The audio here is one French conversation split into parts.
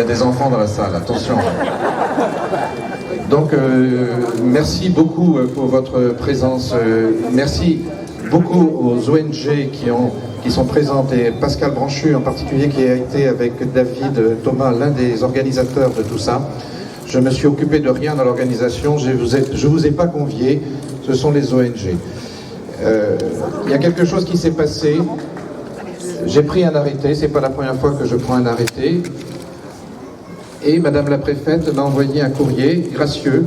y a des enfants dans la salle, attention. Donc, merci beaucoup pour votre présence. Merci beaucoup aux ONG qui sont présentes, et Pascal Branchu en particulier, qui a été avec David Thomas, l'un des organisateurs de tout ça. Je me suis occupé de rien dans l'organisation, je vous ai pas convié, ce sont les ONG. Il y a quelque chose qui s'est passé, j'ai pris un arrêté, c'est pas la première fois que je prends un arrêté, et Madame la Préfète m'a envoyé un courrier gracieux,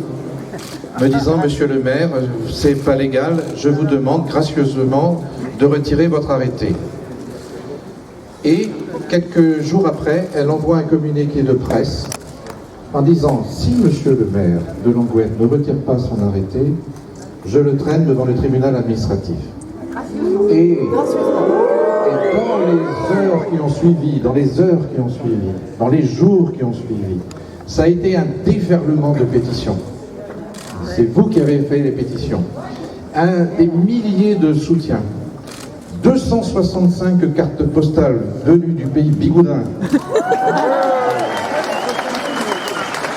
me disant: Monsieur le maire, c'est pas légal, je vous demande gracieusement de retirer votre arrêté. Et quelques jours après, elle envoie un communiqué de presse en disant: si Monsieur le maire de Langouette ne retire pas son arrêté, je le traîne devant le tribunal administratif. Et dans les heures qui ont suivi, dans les jours qui ont suivi, ça a été un déferlement de pétitions. C'est vous qui avez fait les pétitions. Des milliers de soutiens. 265 cartes postales venues du pays bigoudin.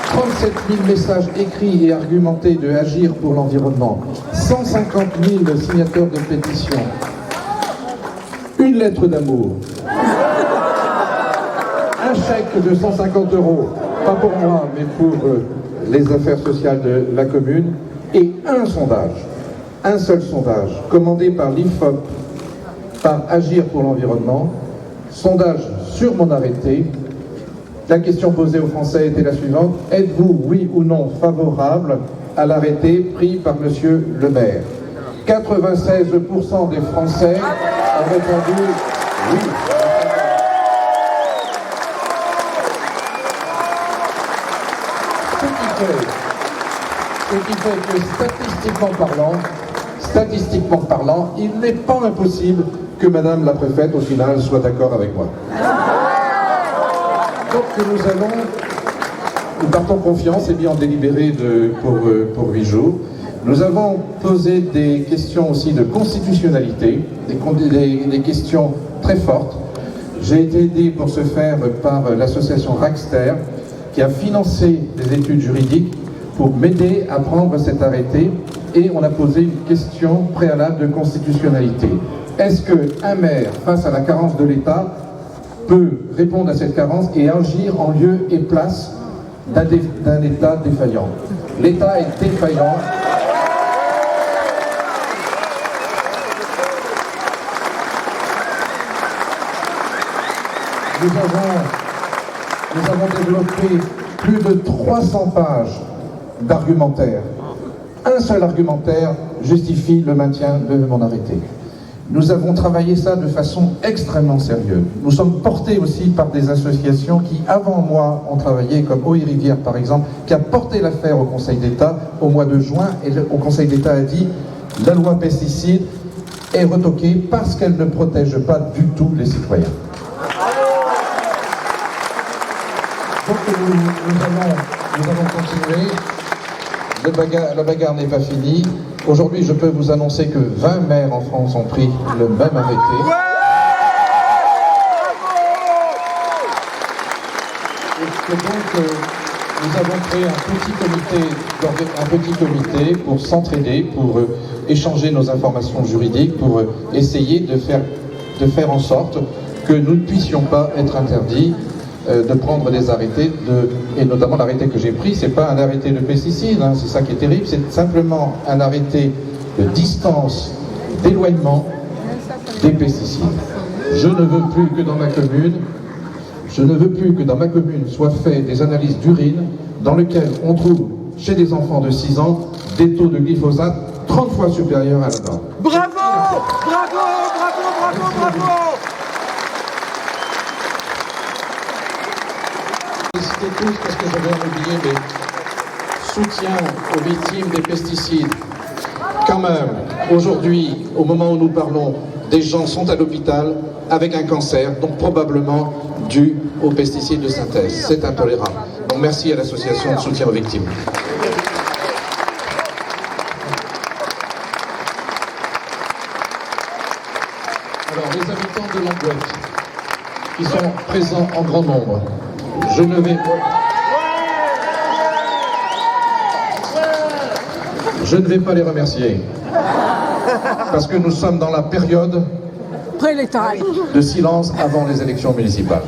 37 000 messages écrits et argumentés de Agir pour l'environnement. 150 000 signateurs de pétitions. Une lettre d'amour. Un chèque de 150 €, pas pour moi, mais pour les affaires sociales de la commune. Et un sondage, un seul sondage, commandé par l'IFOP, par Agir pour l'environnement, sondage sur mon arrêté. La question posée aux Français était la suivante: êtes-vous, oui ou non, favorable à l'arrêté pris par Monsieur le maire? 96% des Français ont répondu oui. Ce qui fait que statistiquement parlant, il n'est pas impossible que Madame la Préfète, au final, soit d'accord avec moi. Donc nous partons confiance et bien en délibéré pour 8 jours. Nous avons posé des questions aussi de constitutionnalité, des questions très fortes. J'ai été aidé pour ce faire par l'association Raxter, qui a financé des études juridiques pour m'aider à prendre cet arrêté, et on a posé une question préalable de constitutionnalité. Est-ce qu'un maire, face à la carence de l'État, peut répondre à cette carence et agir en lieu et place d'un État défaillant? L'État est défaillant. Nous avons développé plus de 300 pages d'argumentaire. Un seul argumentaire justifie le maintien de mon arrêté. Nous avons travaillé ça de façon extrêmement sérieuse. Nous sommes portés aussi par des associations qui, avant moi, ont travaillé, comme Eau et Rivière par exemple, qui a porté l'affaire au Conseil d'État au mois de juin, et au Conseil d'État a dit: la loi pesticides est retoquée parce qu'elle ne protège pas du tout les citoyens. Donc nous allons continuer. La bagarre n'est pas finie. Aujourd'hui, je peux vous annoncer que 20 maires en France ont pris le même arrêté. Et que donc, nous avons créé un petit comité pour s'entraider, pour échanger nos informations juridiques, pour essayer de faire en sorte que nous ne puissions pas être interdits de prendre des arrêtés, et notamment l'arrêté que j'ai pris, c'est pas un arrêté de pesticides, hein, c'est ça qui est terrible, c'est simplement un arrêté de distance, d'éloignement des pesticides. Je ne veux plus que dans ma commune soient faites des analyses d'urine dans lesquelles on trouve chez des enfants de 6 ans des taux de glyphosate 30 fois supérieurs à la norme. Bravo! Bravo! Bravo! Bravo! Bravo! Félicitez tous, parce que j'avais oublié, mais soutien aux victimes des pesticides. Quand même, aujourd'hui, au moment où nous parlons, des gens sont à l'hôpital avec un cancer, donc probablement dû aux pesticides de synthèse. C'est intolérable. Donc merci à l'association de soutien aux victimes. Alors, les habitants de Langouette, qui sont présents en grand nombre, Je ne vais pas les remercier. Parce que nous sommes dans la période Préélectorale. de silence avant les élections municipales.